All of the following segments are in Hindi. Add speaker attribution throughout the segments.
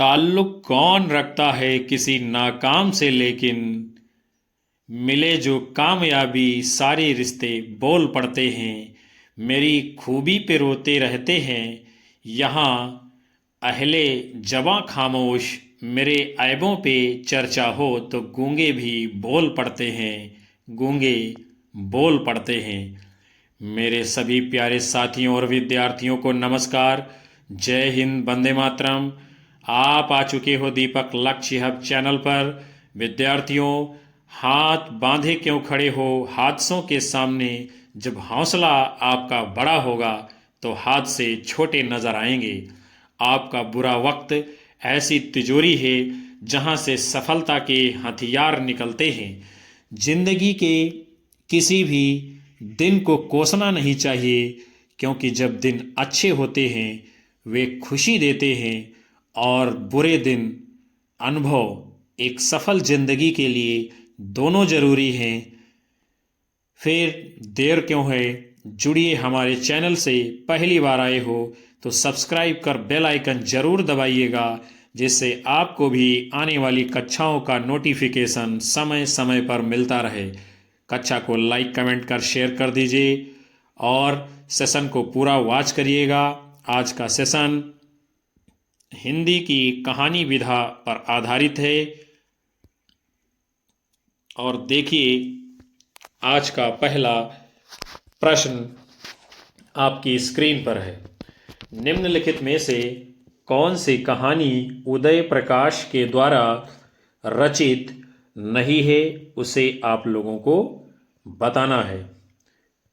Speaker 1: ताल्लुक कौन रखता है किसी नाकाम से, लेकिन मिले जो कामयाबी सारे रिश्ते बोल पड़ते हैं। मेरी खूबी पे रोते रहते हैं यहाँ अहले जवां खामोश, मेरे ऐबों पे चर्चा हो तो गूंगे भी बोल पड़ते हैं, गूंगे बोल पड़ते हैं। मेरे सभी प्यारे साथियों और विद्यार्थियों को नमस्कार। जय हिंद, वंदे मातरम। आप आ चुके हो दीपक लक्ष्य हब चैनल पर। विद्यार्थियों, हाथ बांधे क्यों खड़े हो हादसों के सामने? जब हौसला आपका बड़ा होगा तो हाथ से छोटे नजर आएंगे। आपका बुरा वक्त ऐसी तिजोरी है जहां से सफलता के हथियार निकलते हैं। जिंदगी के किसी भी दिन को कोसना नहीं चाहिए, क्योंकि जब दिन अच्छे होते हैं वे खुशी देते हैं, और बुरे दिन अनुभव एक सफल जिंदगी के लिए दोनों जरूरी हैं। फिर देर क्यों है, जुड़िए हमारे चैनल से। पहली बार आए हो तो सब्सक्राइब कर बेल आइकन जरूर दबाइएगा, जिससे आपको भी आने वाली कक्षाओं का नोटिफिकेशन समय समय पर मिलता रहे। कक्षा को लाइक कमेंट कर शेयर कर दीजिए और सेशन को पूरा वॉच करिएगा। आज का सेशन हिंदी की कहानी विधा पर आधारित है। और देखिए, आज का पहला प्रश्न आपकी स्क्रीन पर है। निम्नलिखित में से कौन सी कहानी उदय प्रकाश के द्वारा रचित नहीं है, उसे आप लोगों को बताना है।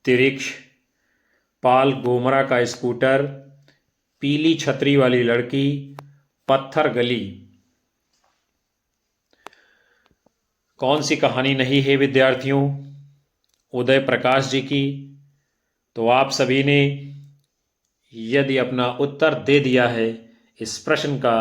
Speaker 1: तिरिक्ष, पाल गोमरा का स्कूटर, पीली छतरी वाली लड़की, पत्थर गली। कौन सी कहानी नहीं है विद्यार्थियों उदय प्रकाश जी की? तो आप सभी ने यदि अपना उत्तर दे दिया है इस प्रश्न का,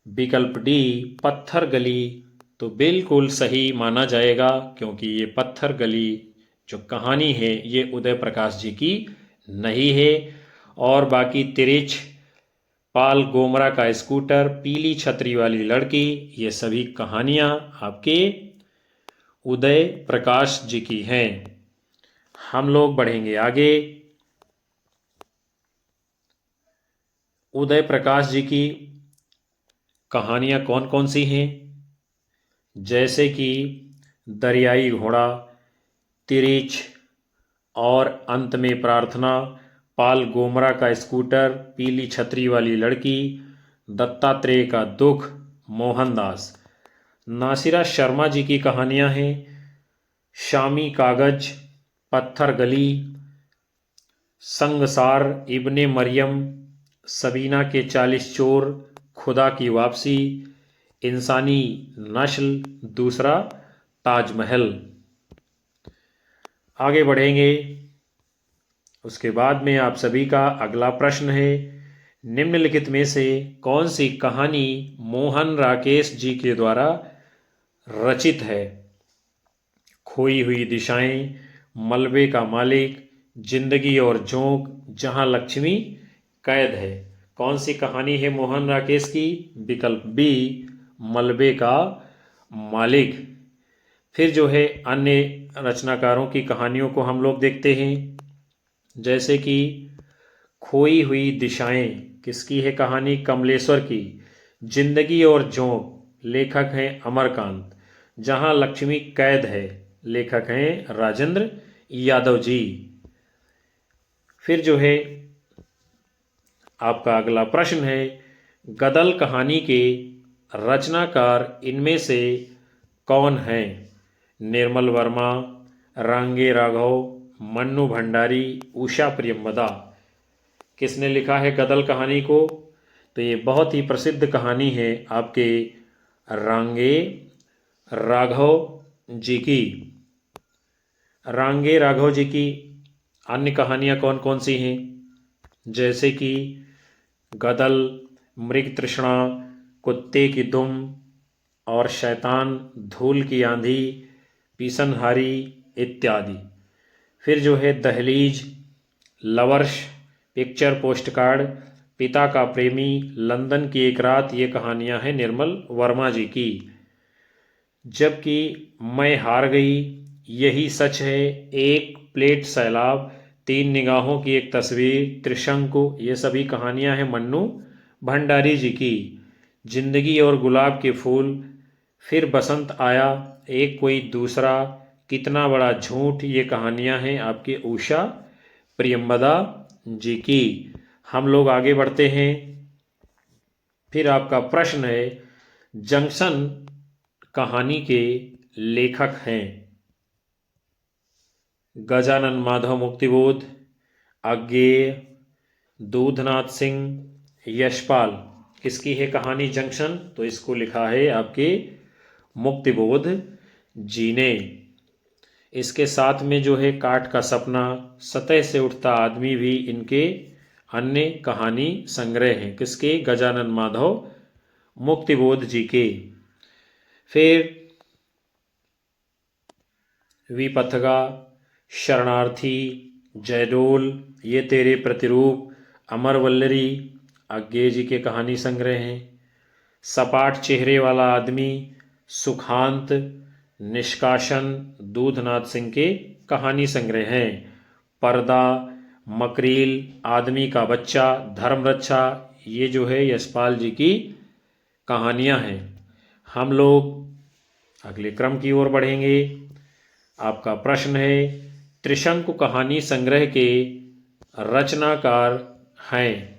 Speaker 1: विकल्प डी पत्थर गली, तो बिल्कुल सही माना जाएगा, क्योंकि ये पत्थर गली जो कहानी है ये उदय प्रकाश जी की नहीं है। और बाकी तिरिच, पाल गोमरा का स्कूटर, पीली छतरी वाली लड़की, ये सभी कहानियां आपके उदय प्रकाश जी की हैं। हम लोग बढ़ेंगे आगे। उदय प्रकाश जी की कहानियां कौन कौन सी हैं? जैसे कि दरियाई घोड़ा, तिरिच और अंत में प्रार्थना, पाल गोमरा का स्कूटर, पीली छतरी वाली लड़की, दत्तात्रेय का दुख, मोहनदास। नासिरा शर्मा जी की कहानियां हैं शामी कागज, पत्थर गली, संगसार इब्ने मरियम, सबीना के 40 चोर, खुदा की वापसी, इंसानी नस्ल, दूसरा ताजमहल। आगे बढ़ेंगे। उसके बाद में आप सभी का अगला प्रश्न है, निम्नलिखित में से कौन सी कहानी मोहन राकेश जी के द्वारा रचित है? खोई हुई दिशाएं, मलबे का मालिक, जिंदगी और जोंक, जहां लक्ष्मी कैद है। कौन सी कहानी है मोहन राकेश की? विकल्प बी मलबे का मालिक। फिर जो है अन्य रचनाकारों की कहानियों को हम लोग देखते हैं। जैसे कि खोई हुई दिशाएं किसकी है कहानी? कमलेश्वर की। जिंदगी और जोंक, लेखक हैं अमरकांत। जहां लक्ष्मी कैद है, लेखक हैं राजेंद्र यादव जी। फिर जो है आपका अगला प्रश्न है, गदल कहानी के रचनाकार इनमें से कौन हैं? निर्मल वर्मा, रांगे राघव, मन्नू भंडारी, उषा प्रियमदा। किसने लिखा है गदल कहानी को? तो ये बहुत ही प्रसिद्ध कहानी है आपके रांगे राघव जी की। रांगे राघव जी की अन्य कहानियां कौन कौन सी हैं? जैसे कि गदल, मृग तृष्णा, कुत्ते की दुम और शैतान, धूल की आंधी, पीसनहारी इत्यादि। फिर जो है दहलीज, लवर्स, पिक्चर पोस्टकार्ड, पिता का प्रेमी, लंदन की एक रात, ये कहानियां हैं निर्मल वर्मा जी की। जबकि मैं हार गई, यही सच है, एक प्लेट सैलाब, तीन निगाहों की एक तस्वीर, त्रिशंकु, ये सभी कहानियां हैं मन्नू भंडारी जी की। जिंदगी और गुलाब के फूल, फिर बसंत आया, एक कोई दूसरा, कितना बड़ा झूठ, ये कहानियां हैं आपके उषा प्रियंवदा जी की। हम लोग आगे बढ़ते हैं। फिर आपका प्रश्न है, जंक्शन कहानी के लेखक हैं गजानन माधव मुक्तिबोध, अज्ञेय, दूधनाथ सिंह, यशपाल। किसकी है कहानी जंक्शन? तो इसको लिखा है आपके मुक्तिबोध जी ने। इसके साथ में जो है काठ का सपना, सतह से उठता आदमी भी इनके अन्य कहानी संग्रह हैं। किसके? गजानन माधव मुक्तिबोध जी के। फिर विपथगा, शरणार्थी, जयडोल, ये तेरे प्रतिरूप, अमर वल्लरी, अज्ञेय जी के कहानी संग्रह हैं। सपाट चेहरे वाला आदमी, सुखांत, निष्कासन, दूधनाथ सिंह के कहानी संग्रह हैं। पर्दा, मकरील, आदमी का बच्चा, धर्मरक्षा, ये जो है यशपाल जी की कहानियां हैं। हम लोग अगले क्रम की ओर बढ़ेंगे। आपका प्रश्न है, त्रिशंकु कहानी संग्रह के रचनाकार हैं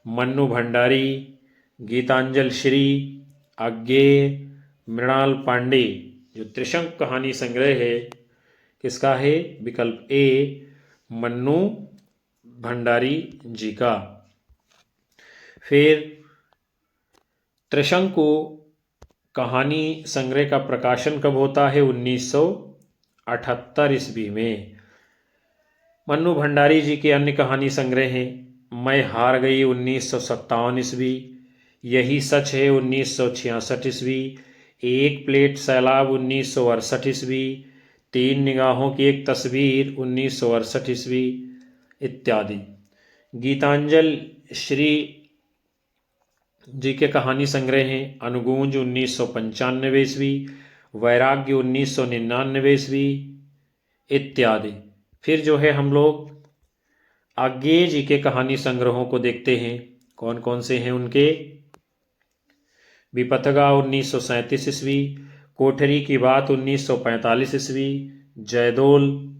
Speaker 1: मन्नू भंडारी, गीतांजल श्री, अज्ञेय, मृणाल पांडे। जो त्रिशंकु कहानी संग्रह है किसका है? विकल्प ए, मन्नू भंडारी जी का। फिर त्रिशंकु कहानी संग्रह का प्रकाशन कब होता है? 1978 ईस्वी में। मन्नू भंडारी जी के अन्य कहानी संग्रह हैं मैं हार गई 1957 ईस्वी, यही सच है 1966 ईस्वी, एक प्लेट सैलाब 1968 ईस्वी, तीन निगाहों की एक तस्वीर 1968 ईस्वी इत्यादि। गीतांजल श्री जी के कहानी संग्रह हैं अनुगूंज 1995 ईस्वी, वैराग्य 1999 ईस्वी इत्यादि। फिर जो है हम लोग अज्ञेय जी के कहानी संग्रहों को देखते हैं, कौन कौन से हैं उनके। विपथगा 1937 ईस्वी, कोठरी की बात 1945 ईस्वी, जयदोल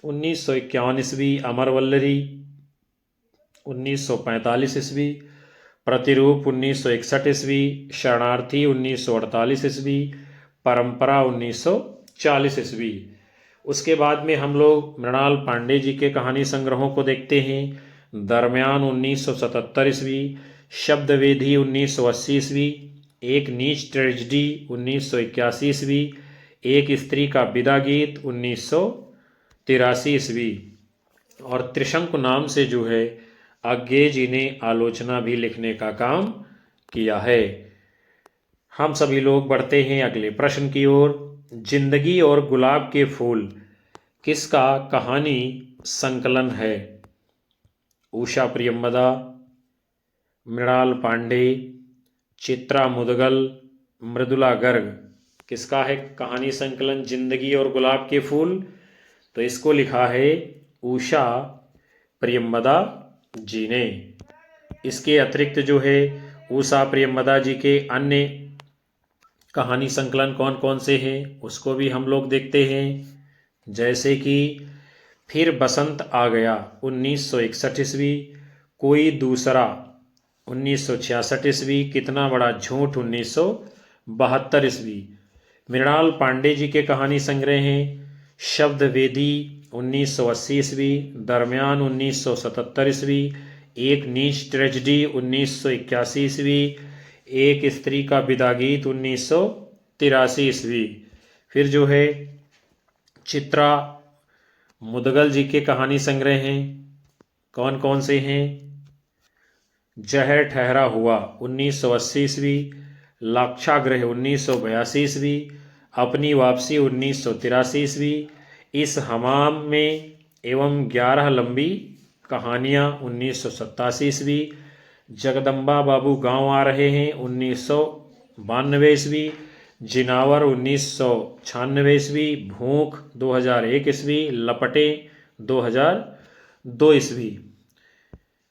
Speaker 1: 1951 ईस्वी, अमर वल्लरी 1945 ईस्वी, प्रतिरूप 1961 ईस्वी, शरणार्थी 1948 ईस्वी, परंपरा 1940 ईस्वी। उसके बाद में हम लोग मृणाल पांडे जी के कहानी संग्रहों को देखते हैं। दरमियान 1977 ईस्वी, शब्दवेदी 1980 ईस्वी, एक नीच ट्रेजिडी 1981 ईस्वी, एक स्त्री का विदा गीत 1983 ईस्वी। और त्रिशंकु नाम से जो है अज्ञेय जी ने आलोचना भी लिखने का काम किया है। हम सभी लोग बढ़ते हैं अगले प्रश्न की ओर। जिंदगी और गुलाब के फूल किसका कहानी संकलन है? उषा प्रियंवदा, मृणाल पांडे, चित्रा मुदगल, मृदुला गर्ग। किसका है कहानी संकलन जिंदगी और गुलाब के फूल? तो इसको लिखा है उषा प्रियंवदा जी ने। इसके अतिरिक्त जो है उषा प्रियंवदा जी के अन्य कहानी संकलन कौन कौन से हैं उसको भी हम लोग देखते हैं। जैसे कि फिर बसंत आ गया 1961 ईस्वी, कोई दूसरा 1966 ईस्वी, कितना बड़ा झूठ 1972 ईस्वी। मृणाल पांडे जी के कहानी संग्रह हैं शब्दवेदी 1980 ईस्वी, दरमियान 1977 ईस्वी, एक नीच ट्रेजिडी 1981 ईस्वी, एक स्त्री का विदागीत 1983 ईस्वी। फिर जो है चित्रा मुदगल जी के कहानी संग्रह हैं, कौन कौन से हैं? जहर ठहरा हुआ 1980 ईस्वी, लाक्षागृह 1982 ईस्वी, अपनी वापसी 1983 ईस्वी, इस हमाम में एवं 11 लंबी कहानियाँ 1987 ईस्वी, जगदम्बा बाबू गांव आ रहे हैं 1992 ईस्वी, जिनावर 1996 ईस्वी, भूख 2001 ईस्वी, लपटे 2002 ईस्वी।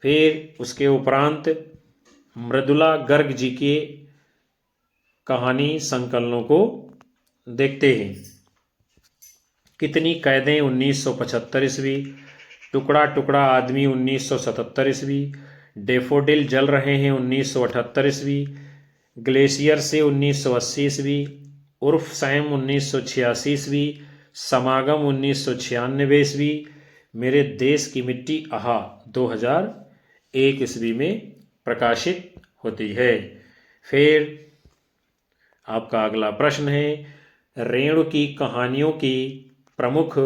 Speaker 1: फिर उसके उपरांत मृदुला गर्ग जी के कहानी संकलनों को देखते हैं। कितनी कैदें 1975 ईस्वी, टुकड़ा टुकड़ा आदमी 1977 ईस्वी, डेफोडिल जल रहे हैं 1978 ईस्वी, ग्लेशियर से 1980 ईस्वी, उर्फ सैम 1986 ईस्वी, समागम 1996 ईस्वी, मेरे देश की मिट्टी आहा 2001 ईस्वी में प्रकाशित होती है। फिर आपका अगला प्रश्न है, रेणु की कहानियों की प्रमुख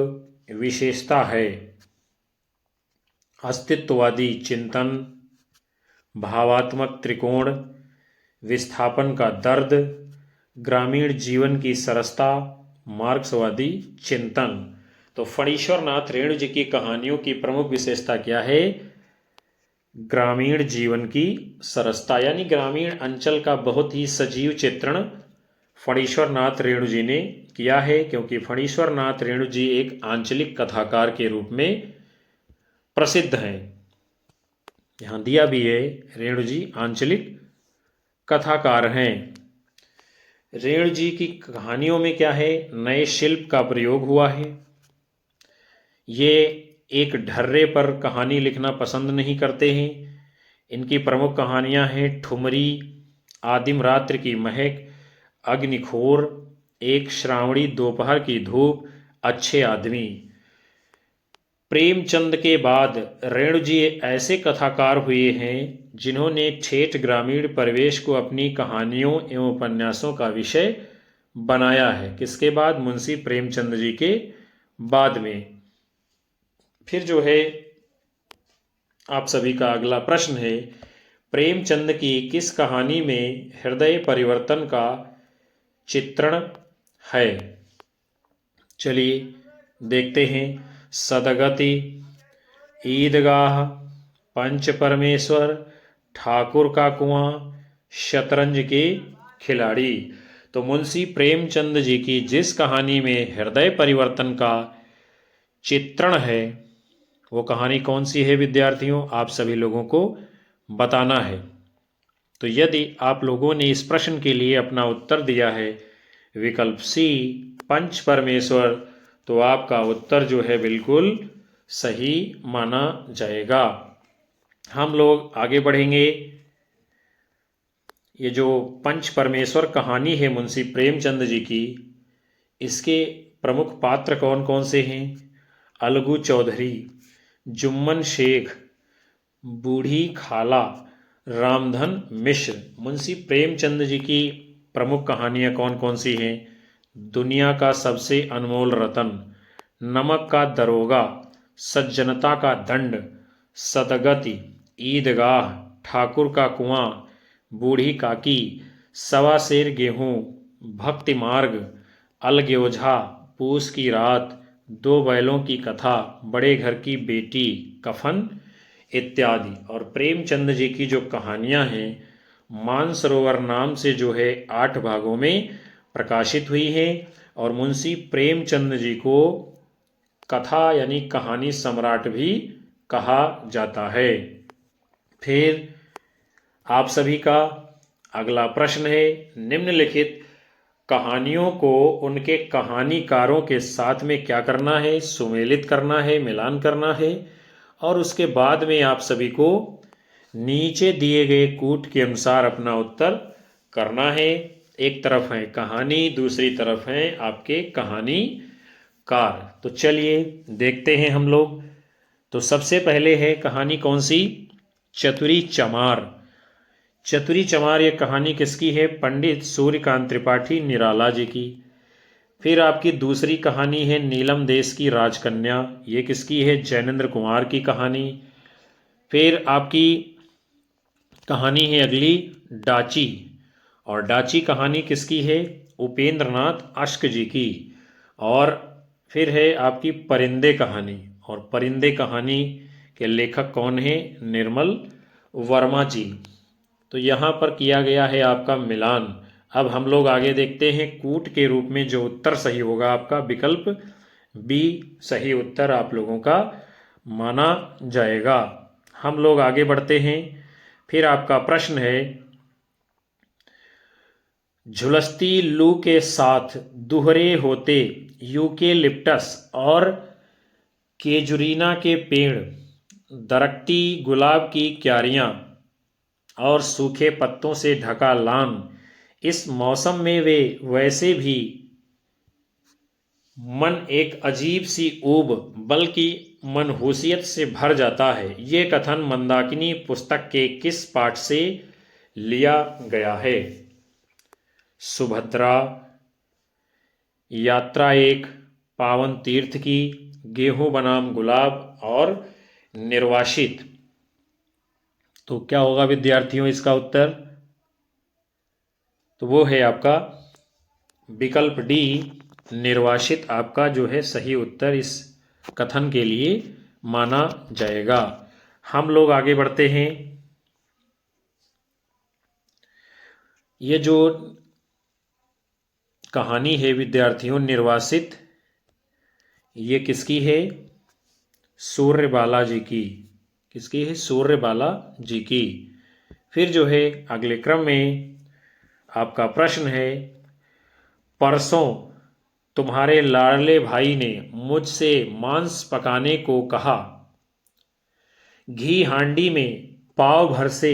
Speaker 1: विशेषता है। अस्तित्ववादी चिंतन, भावात्मक त्रिकोण, विस्थापन का दर्द, ग्रामीण जीवन की सरसता, मार्क्सवादी चिंतन। तो फणीश्वर नाथ रेणु जी की कहानियों की प्रमुख विशेषता क्या है? ग्रामीण जीवन की सरसता, यानी ग्रामीण अंचल का बहुत ही सजीव चित्रण फणीश्वर नाथ रेणु जी ने किया है, क्योंकि फणीश्वर नाथ रेणु जी एक आंचलिक कथाकार के रूप में प्रसिद्ध हैं। यहां दिया भी है, रेणु जी आंचलिक कथाकार हैं। रेणु जी की कहानियों में क्या है? नए शिल्प का प्रयोग हुआ है। ये एक ढर्रे पर कहानी लिखना पसंद नहीं करते हैं। इनकी प्रमुख कहानियां हैं ठुमरी, आदिम रात्र की महक, अग्निखोर, एक श्रावणी दोपहर की धूप, अच्छे आदमी। प्रेमचंद के बाद रेणु जी ऐसे कथाकार हुए हैं जिन्होंने ठेठ ग्रामीण परिवेश को अपनी कहानियों एवं उपन्यासों का विषय बनाया है। किसके बाद? मुंशी प्रेमचंद जी के बाद में। फिर जो है आप सभी का अगला प्रश्न है, प्रेमचंद की किस कहानी में हृदय परिवर्तन का चित्रण है? चलिए देखते हैं। सदगति, ईदगाह, पंच परमेश्वर, ठाकुर का कुआं, शतरंज के खिलाड़ी। तो मुंशी प्रेमचंद जी की जिस कहानी में हृदय परिवर्तन का चित्रण है, वो कहानी कौन सी है विद्यार्थियों? आप सभी लोगों को बताना है। तो यदि आप लोगों ने इस प्रश्न के लिए अपना उत्तर दिया है विकल्प सी, पंच परमेश्वर, तो आपका उत्तर जो है बिल्कुल सही माना जाएगा। हम लोग आगे बढ़ेंगे। ये जो पंच परमेश्वर कहानी है मुंशी प्रेमचंद जी की, इसके प्रमुख पात्र कौन कौन से हैं? अलगू चौधरी, जुम्मन शेख, बूढ़ी खाला, रामधन मिश्र। मुंशी प्रेमचंद जी की प्रमुख कहानियां कौन कौन सी हैं? दुनिया का सबसे अनमोल रतन, नमक का दरोगा, सज्जनता का दंड, सदगति, ईदगाह, ठाकुर का कुआं, बूढ़ी काकी, सवा सेर गेहूं, भक्ति मार्ग, अलग्योझा, पूस की रात, दो बैलों की कथा, बड़े घर की बेटी, कफन इत्यादि। और प्रेमचंद जी की जो कहानियां हैं मानसरोवर नाम से जो है 8 भागों में प्रकाशित हुई है, और मुंशी प्रेमचंद जी को कथा यानी कहानी सम्राट भी कहा जाता है। फिर आप सभी का अगला प्रश्न है, निम्नलिखित कहानियों को उनके कहानीकारों के साथ में क्या करना है? सुमेलित करना है, मिलान करना है, और उसके बाद में आप सभी को नीचे दिए गए कूट के अनुसार अपना उत्तर करना है। एक तरफ है कहानी, दूसरी तरफ है आपके कहानीकार। तो चलिए देखते हैं हम लोग। तो सबसे पहले है कहानी कौन सी? चतुरी चमार। चतुरी चमार ये कहानी किसकी है? पंडित सूर्यकांत त्रिपाठी निराला जी की। फिर आपकी दूसरी कहानी है नीलम देश की राजकन्या। ये किसकी है? जैनेन्द्र कुमार की कहानी। फिर आपकी कहानी है अगली डाची, और डाची कहानी किसकी है? उपेंद्र नाथ अश्क जी की। और फिर है आपकी परिंदे कहानी, और परिंदे कहानी के लेखक कौन है? निर्मल वर्मा जी। तो यहाँ पर किया गया है आपका मिलान। अब हम लोग आगे देखते हैं कूट के रूप में जो उत्तर सही होगा आपका विकल्प बी सही उत्तर आप लोगों का माना जाएगा। हम लोग आगे बढ़ते हैं। फिर आपका प्रश्न है, झुलसती लू के साथ दुहरे होते यूकेलिप्टस और केजुरीना के पेड़, दरख्ती गुलाब की क्यारियां और सूखे पत्तों से ढका लान, इस मौसम में वे वैसे भी मन एक अजीब सी ऊब बल्कि मनहूसियत से भर जाता है। ये कथन मंदाकिनी पुस्तक के किस पाठ से लिया गया है? सुभद्रा, यात्रा एक, पावन तीर्थ की, गेहूं बनाम गुलाब और निर्वासित। तो क्या होगा विद्यार्थियों इसका उत्तर? तो वो है आपका विकल्प डी निर्वासित आपका जो है सही उत्तर इस कथन के लिए माना जाएगा। हम लोग आगे बढ़ते हैं। ये जो कहानी है विद्यार्थियों निर्वासित, ये किसकी है? सूर्यबाला जी की। किसकी है? सूर्यबाला जी की। फिर जो है अगले क्रम में आपका प्रश्न है, परसों तुम्हारे लाडले भाई ने मुझसे मांस पकाने को कहा, घी हांडी में पाव भर से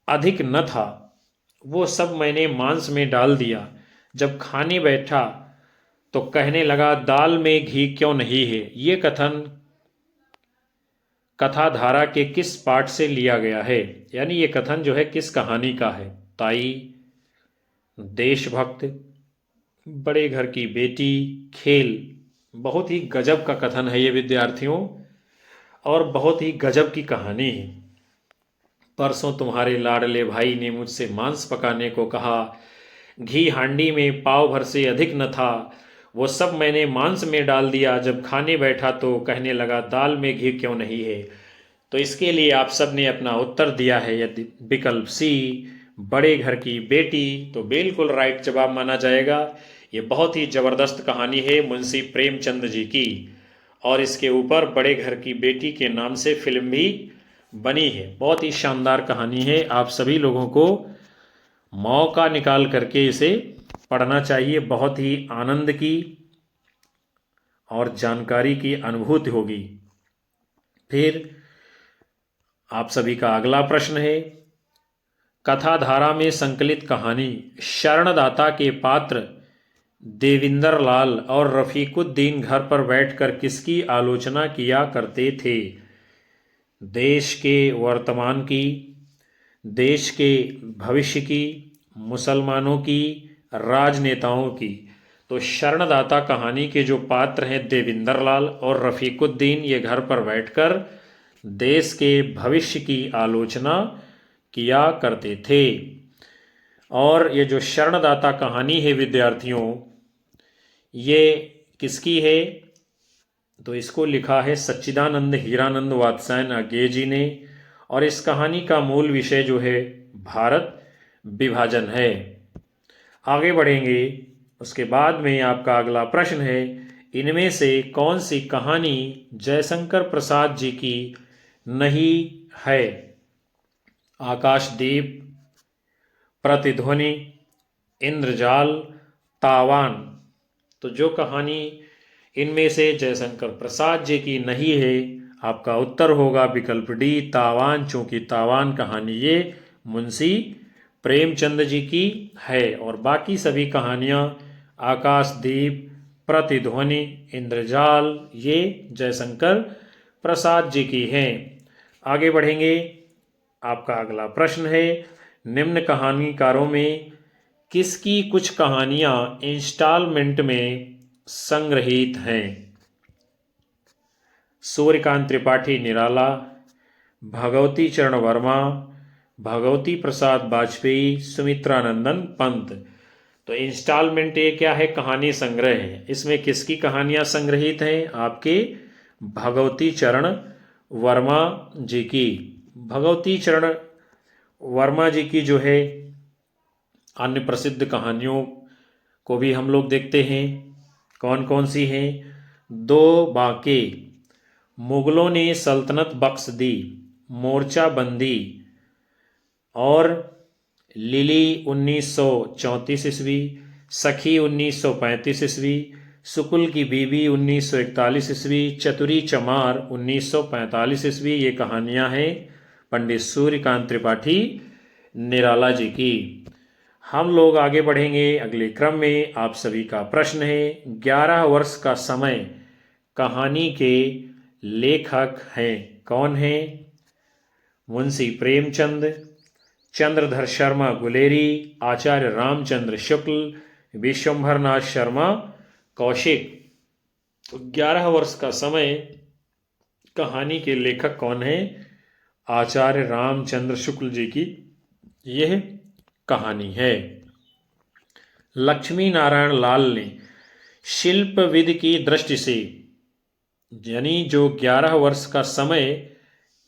Speaker 1: अधिक न था, वो सब मैंने मांस में डाल दिया। जब खाने बैठा तो कहने लगा दाल में घी क्यों नहीं है। ये कथन कथाधारा के किस पाठ से लिया गया है? यानी ये कथन जो है किस कहानी का है? ताई, देशभक्त, बड़े घर की बेटी, खेल। बहुत ही गजब का कथन है ये विद्यार्थियों और बहुत ही गजब की कहानी है। परसों तुम्हारे लाडले भाई ने मुझसे मांस पकाने को कहा, घी हांडी में पाव भर से अधिक न था, वो सब मैंने मांस में डाल दिया। जब खाने बैठा तो कहने लगा दाल में घी क्यों नहीं है। तो इसके लिए आप सब ने अपना उत्तर दिया है यदि विकल्प सी बड़े घर की बेटी। तो बिल्कुल राइट जवाब माना जाएगा। ये बहुत ही ज़बरदस्त कहानी है मुंशी प्रेमचंद जी की और इसके ऊपर बड़े घर की बेटी के नाम से फिल्म भी बनी है। बहुत ही शानदार कहानी है। आप सभी लोगों को मौका निकाल करके इसे पढ़ना चाहिए। बहुत ही आनंद की और जानकारी की अनुभूति होगी। फिर आप सभी का अगला प्रश्न है, कथाधारा में संकलित कहानी शरणदाता के पात्र देविंदर लाल और रफीकुद्दीन घर पर बैठकर किसकी आलोचना किया करते थे? देश के वर्तमान की, देश के भविष्य की, मुसलमानों की, राजनेताओं की। तो शरणदाता कहानी के जो पात्र हैं देविंदर लाल और रफीकुद्दीन, ये घर पर बैठकर देश के भविष्य की आलोचना किया करते थे। और ये जो शरणदाता कहानी है विद्यार्थियों, ये किसकी है? तो इसको लिखा है सच्चिदानंद हीरानंद वात्स्यायन आगे जी ने। और इस कहानी का मूल विषय जो है भारत विभाजन है। आगे बढ़ेंगे। उसके बाद में आपका अगला प्रश्न है, इनमें से कौन सी कहानी जयशंकर प्रसाद जी की नहीं है? आकाशदीप, प्रतिध्वनि, इंद्रजाल, तावान। तो जो कहानी इनमें से जयशंकर प्रसाद जी की नहीं है, आपका उत्तर होगा विकल्प डी तावान। चूंकि तावान कहानी ये मुंशी प्रेमचंद जी की है और बाकी सभी कहानियाँ आकाशदीप, प्रतिध्वनि, इंद्रजाल ये जयशंकर प्रसाद जी की हैं। आगे बढ़ेंगे। आपका अगला प्रश्न है, निम्न कहानीकारों में किसकी कुछ कहानियाँ इंस्टॉलमेंट में संग्रहित हैं? सूर्यकांत त्रिपाठी निराला, भगवती चरण वर्मा, भगवती प्रसाद वाजपेयी, सुमित्रानंदन पंत। तो इंस्टॉलमेंट ये क्या है? कहानी संग्रह है। इसमें किसकी कहानियां संग्रहित हैं? आपके भगवती चरण वर्मा जी की। भगवती चरण वर्मा जी की जो है अन्य प्रसिद्ध कहानियों को भी हम लोग देखते हैं। कौन कौन सी हैं? दो बांके, मुगलों ने सल्तनत बख्श दी, मोर्चा बंदी और लिली 1934 ईस्वी, सखी 1935 ईस्वी, सुकुल की बीबी 1941 ईस्वी, चतुरी चमार 1945 ईस्वी। ये कहानियां हैं पंडित सूर्यकांत त्रिपाठी निराला जी की। हम लोग आगे बढ़ेंगे अगले क्रम में। आप सभी का प्रश्न है, 11 वर्ष का समय कहानी के लेखक हैं। कौन हैं? मुंशी प्रेमचंद, चंद्रधर शर्मा गुलेरी, आचार्य रामचंद्र शुक्ल, विश्वंभरनाथ शर्मा कौशिक। तो 11 वर्ष का समय कहानी के लेखक कौन है? आचार्य रामचंद्र शुक्ल जी की यह कहानी है। लक्ष्मी नारायण लाल ने शिल्प विधि की दृष्टि से, यानी जो 11 वर्ष का समय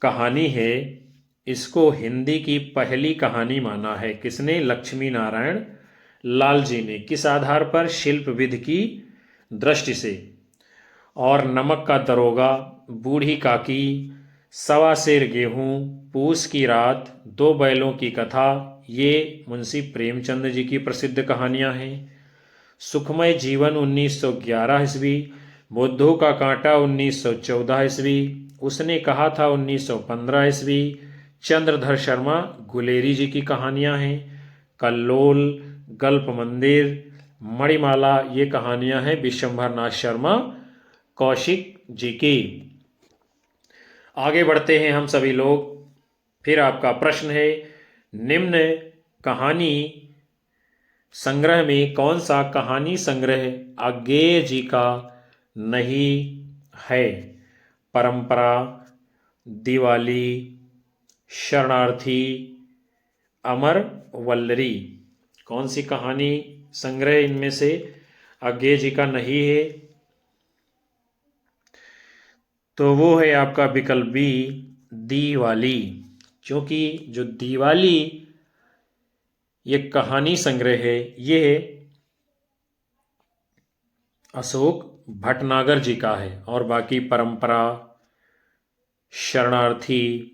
Speaker 1: कहानी है, इसको हिंदी की पहली कहानी माना है। किसने? लक्ष्मी नारायण लाल जी ने। किस आधार पर? शिल्प विधि की दृष्टि से। और नमक का दरोगा, बूढ़ी काकी, सवा सेर गेहूं, पूस की रात, दो बैलों की कथा, ये मुंशी प्रेमचंद जी की प्रसिद्ध कहानियां हैं। सुखमय जीवन 1911 ईस्वी, बुद्धू का कांटा 1914 ईस्वी, उसने कहा था 1915 ईस्वी। चंद्रधर शर्मा गुलेरी जी की कहानियां हैं। कल्लोल, गल्प मंदिर, मणिमाला, ये कहानियां हैं विश्वंभरनाथ शर्मा कौशिक जी की। आगे बढ़ते हैं हम सभी लोग। फिर आपका प्रश्न है, निम्न कहानी संग्रह में कौन सा कहानी संग्रह अज्ञेय जी का नहीं है? परंपरा, दिवाली, शरणार्थी, अमर वल्लरी। कौन सी कहानी संग्रह इनमें से अज्ञेय जी का नहीं है? तो वो है आपका विकल्प बी, दिवाली। क्योंकि जो दिवाली ये कहानी संग्रह है, ये अशोक भटनागर जी का है। और बाकी परंपरा, शरणार्थी,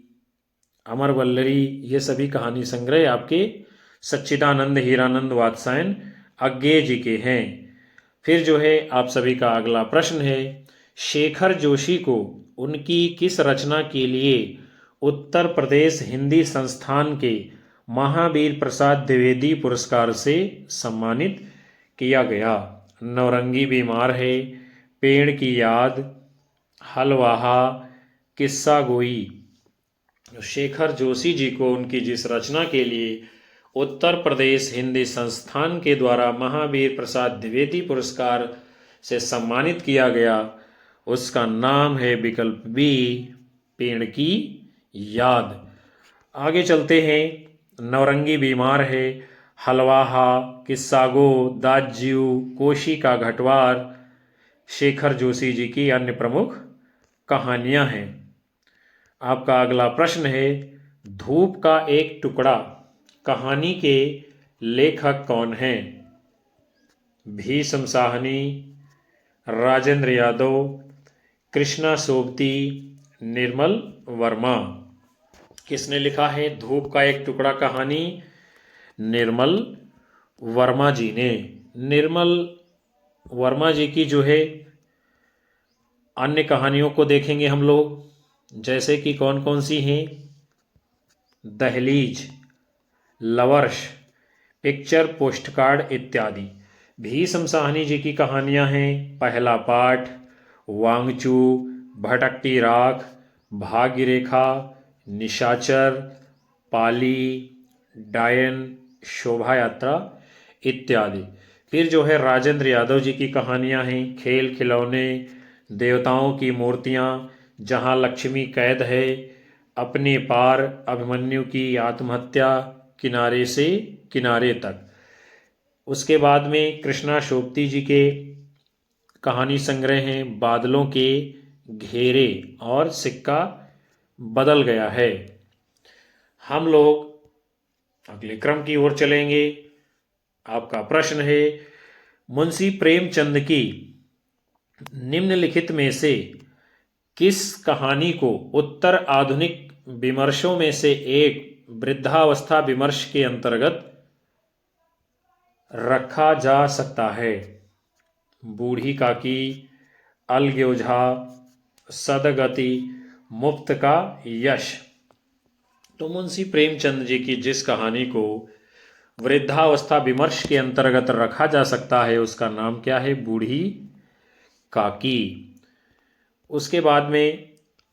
Speaker 1: अमर वल्लरी, ये सभी कहानी संग्रह आपके सच्चिदानंद हीरानंद वात्सायन अज्ञेय जी के हैं। फिर जो है आप सभी का अगला प्रश्न है, शेखर जोशी को उनकी किस रचना के लिए उत्तर प्रदेश हिंदी संस्थान के महावीर प्रसाद द्विवेदी पुरस्कार से सम्मानित किया गया? नौरंगी बीमार है, पेड़ की याद, हलवाहा, किस्सा गोई। शेखर जोशी जी को उनकी जिस रचना के लिए उत्तर प्रदेश हिंदी संस्थान के द्वारा महावीर प्रसाद द्विवेदी पुरस्कार से सम्मानित किया गया, उसका नाम है विकल्प बी, पेड़ की याद। आगे चलते हैं। नौरंगी बीमार है, हलवाहा, किस्सागो, दाज्यू, कोशी का घटवार शेखर जोशी जी की अन्य प्रमुख कहानियां हैं। आपका अगला प्रश्न है, धूप का एक टुकड़ा कहानी के लेखक कौन हैं? भीष्म साहनी, राजेंद्र यादव, कृष्णा सोबती, निर्मल वर्मा। किसने लिखा है धूप का एक टुकड़ा कहानी? निर्मल वर्मा जी ने। निर्मल वर्मा जी की जो है अन्य कहानियों को देखेंगे हम लोग, जैसे कि कौन कौन सी हैं? दहलीज, लवर्श, पिक्चर पोस्टकार्ड इत्यादि। भीष्म साहनी जी की कहानियां हैं पहला पाठ, वांगचू, भटकती राख, भाग्य रेखा, निशाचर, पाली, डायन, शोभा यात्रा इत्यादि। फिर जो है राजेंद्र यादव जी की कहानियां हैं खेल खिलौने, देवताओं की मूर्तियां, जहां लक्ष्मी कैद है, अपने पार, अभिमन्यु की आत्महत्या, किनारे से किनारे तक। उसके बाद में कृष्णा सोबती जी के कहानी संग्रह हैं बादलों के घेरे और सिक्का बदल गया है। हम लोग अगले क्रम की ओर चलेंगे। आपका प्रश्न है, मुंशी प्रेमचंद की निम्नलिखित में से किस कहानी को उत्तर आधुनिक विमर्शों में से एक वृद्धावस्था विमर्श के अंतर्गत रखा जा सकता है? बूढ़ी काकी, अलग्योझा, सदगति, मुफ्त का यश। तो मुंशी प्रेमचंद जी की जिस कहानी को वृद्धावस्था विमर्श के अंतर्गत रखा जा सकता है उसका नाम क्या है? बूढ़ी काकी। उसके बाद में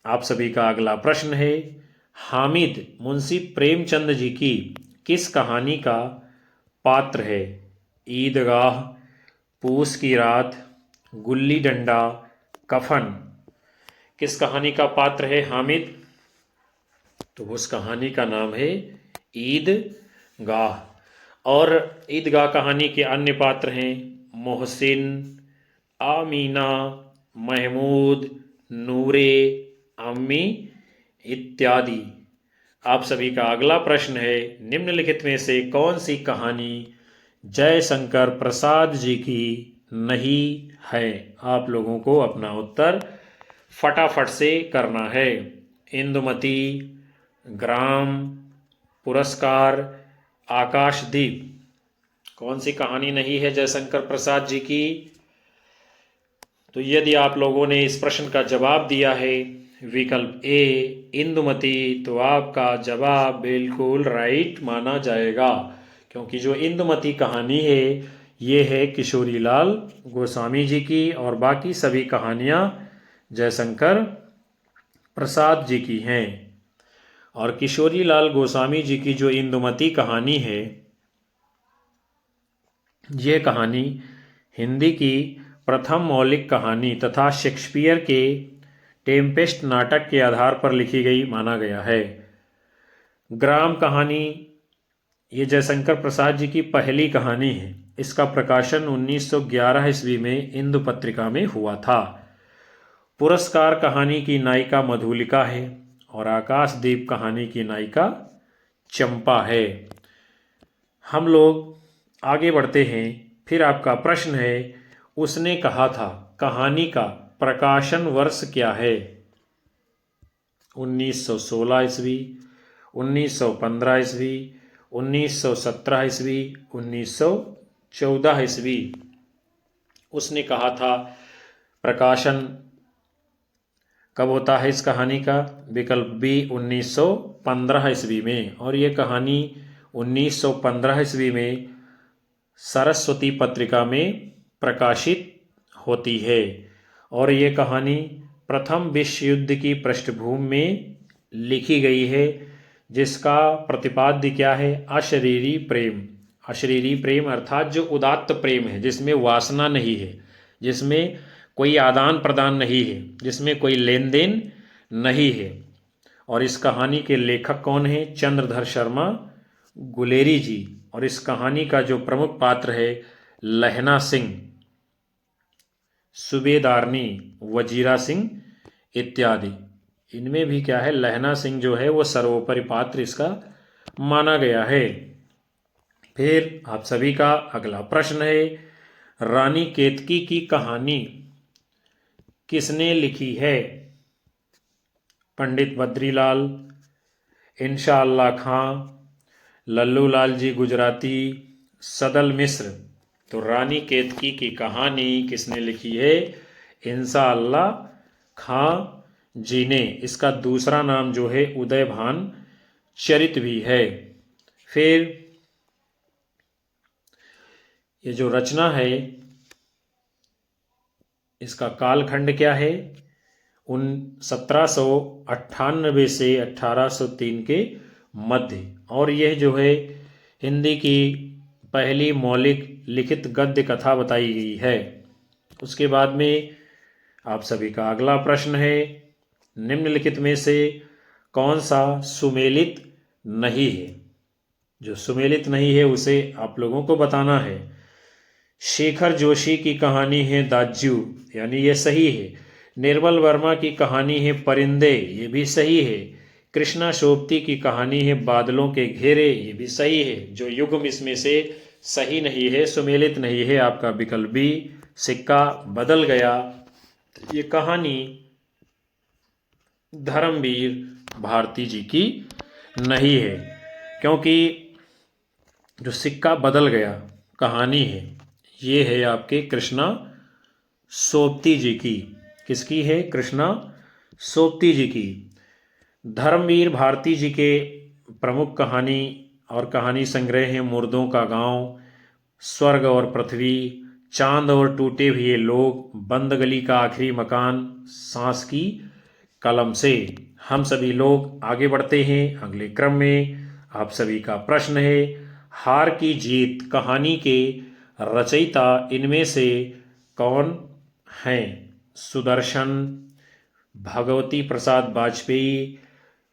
Speaker 1: आप सभी का अगला प्रश्न है, हामिद मुंशी प्रेमचंद जी की किस कहानी का पात्र है? ईदगाह, पूस की रात, गुल्ली डंडा, कफन। किस कहानी का पात्र है हामिद? तो उस कहानी का नाम है ईदगाह। और ईदगाह कहानी के अन्य पात्र हैं मोहसिन, आमीना, महमूद, नूरे, अम्मी इत्यादि। आप सभी का अगला प्रश्न है, निम्नलिखित में से कौन सी कहानी जयशंकर प्रसाद जी की नहीं है? आप लोगों को अपना उत्तर फटाफट से करना है। इंदुमती, ग्राम, पुरस्कार, आकाशदीप। कौन सी कहानी नहीं है जयशंकर प्रसाद जी की? तो यदि आप लोगों ने इस प्रश्न का जवाब दिया है विकल्प ए इंदुमती, तो आपका जवाब बिल्कुल राइट माना जाएगा, क्योंकि जो इंदुमती कहानी है ये है किशोरीलाल गोस्वामी जी की और बाकी सभी कहानियाँ जयशंकर प्रसाद जी की हैं। और किशोरीलाल गोस्वामी जी की जो इंदुमती कहानी है ये कहानी हिंदी की प्रथम मौलिक कहानी तथा शेक्सपियर के टेम्पेस्ट नाटक के आधार पर लिखी गई माना गया है। ग्राम कहानी ये जयशंकर प्रसाद जी की पहली कहानी है। इसका प्रकाशन 1911 ईस्वी में इंदु पत्रिका में हुआ था। पुरस्कार कहानी की नायिका मधुलिका है और आकाशदीप कहानी की नायिका चंपा है। हम लोग आगे बढ़ते हैं। फिर आपका प्रश्न है, उसने कहा था कहानी का प्रकाशन वर्ष क्या है? 1916 ईस्वी, 1915 ईस्वी, 1917 ईस्वी, 1914 ईस्वी। उसने कहा था प्रकाशन कब होता है इस कहानी का? विकल्प बी 1915 ईस्वी में। और ये कहानी 1915 ईस्वी में सरस्वती पत्रिका में प्रकाशित होती है। और ये कहानी प्रथम विश्व युद्ध की पृष्ठभूमि में लिखी गई है, जिसका प्रतिपाद्य क्या है? अशरीरी प्रेम। अशरीरी प्रेम अर्थात जो उदात्त प्रेम है, जिसमें वासना नहीं है, जिसमें कोई आदान प्रदान नहीं है, जिसमें कोई लेन देन नहीं है। और इस कहानी के लेखक कौन है? चंद्रधर शर्मा गुलेरी जी। और इस कहानी का जो प्रमुख पात्र है लहना सिंह, सूबेदारनी, वजीरा सिंह इत्यादि। इनमें भी क्या है, लहना सिंह जो है वो सर्वोपरि पात्र इसका माना गया है। फिर आप सभी का अगला प्रश्न है, रानी केतकी की कहानी किसने लिखी है? पंडित बद्रीलाल, इंशाअल्लाह खां, लल्लू लाल जी गुजराती, सदल मिश्र। तो रानी केतकी की कहानी किसने लिखी है? इंशाअल्लाह खां जी ने। इसका दूसरा नाम जो है उदयभान चरित भी है। फिर ये जो रचना है इसका कालखंड क्या है? 1798 से 1803 के मध्य। और यह जो है हिंदी की पहली मौलिक लिखित गद्य कथा बताई गई है। उसके बाद में आप सभी का अगला प्रश्न है, निम्नलिखित में से कौन सा सुमेलित नहीं है? जो सुमेलित नहीं है उसे आप लोगों को बताना है। शेखर जोशी की कहानी है दाज्यू, यानी ये सही है। निर्मल वर्मा की कहानी है परिंदे, ये भी सही है। कृष्णा सोबती की कहानी है बादलों के घेरे, ये भी सही है। जो युग्म इसमें से सही नहीं है, सुमेलित नहीं है, आपका विकल्प बी सिक्का बदल गया। ये कहानी धर्मवीर भारती जी की नहीं है, क्योंकि जो सिक्का बदल गया कहानी है ये है आपके कृष्णा सोबती जी की। किसकी है? कृष्णा सोबती जी की। धर्मवीर भारती जी के प्रमुख कहानी और कहानी संग्रह हैं मुर्दों का गांव, स्वर्ग और पृथ्वी, चांद और टूटे हुए लोग, बंद गली का आखिरी मकान, सांस की कलम से। हम सभी लोग आगे बढ़ते हैं अगले क्रम में। आप सभी का प्रश्न है, हार की जीत कहानी के रचयिता इनमें से कौन हैं? सुदर्शन, भगवती प्रसाद वाजपेयी,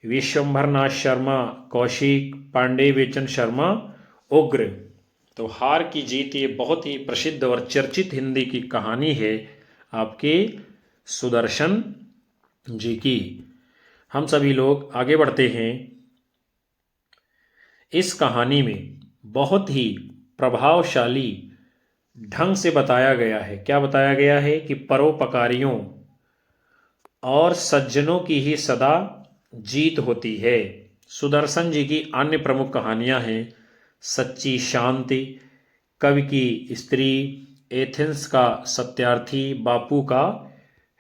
Speaker 1: विश्वंभरनाथ शर्मा, कौशिक, पांडे बेचन शर्मा, उग्र। तो हार की जीत ये बहुत ही प्रसिद्ध और चर्चित हिंदी की कहानी है आपके सुदर्शन जी की। हम सभी लोग आगे बढ़ते हैं। इस कहानी में बहुत ही प्रभावशाली ढंग से बताया गया है। क्या बताया गया है? कि परोपकारियों और सज्जनों की ही सदा जीत होती है। सुदर्शन जी की अन्य प्रमुख कहानियां हैं सच्ची शांति, कवि की स्त्री, एथेंस का सत्यार्थी, बापू का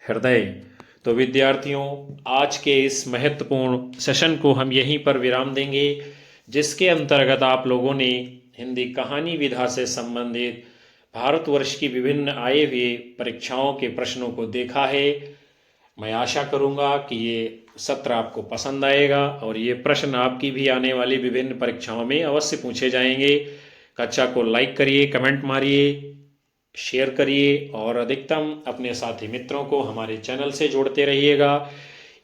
Speaker 1: हृदय। तो विद्यार्थियों, आज के इस महत्वपूर्ण सेशन को हम यहीं पर विराम देंगे, जिसके अंतर्गत आप लोगों ने हिंदी कहानी विधा से संबंधित भारतवर्ष की विभिन्न आए हुए परीक्षाओं के प्रश्नों को देखा है। मैं आशा करूंगा कि ये सत्र आपको पसंद आएगा और ये प्रश्न आपकी भी आने वाली विभिन्न परीक्षाओं में अवश्य पूछे जाएंगे। कक्षा को लाइक करिए, कमेंट मारिए, शेयर करिए और अधिकतम अपने साथी मित्रों को हमारे चैनल से जोड़ते रहिएगा।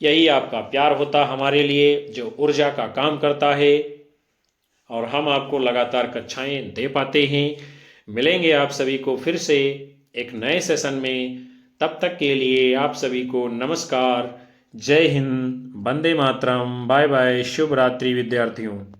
Speaker 1: यही आपका प्यार होता हमारे लिए, जो ऊर्जा का काम करता है और हम आपको लगातार कक्षाएं दे पाते हैं। मिलेंगे आप सभी को फिर से एक नए सेशन में। तब तक के लिए आप सभी को नमस्कार, जय हिंद, वंदे मातरम, बाय बाय, शुभ रात्रि विद्यार्थियों।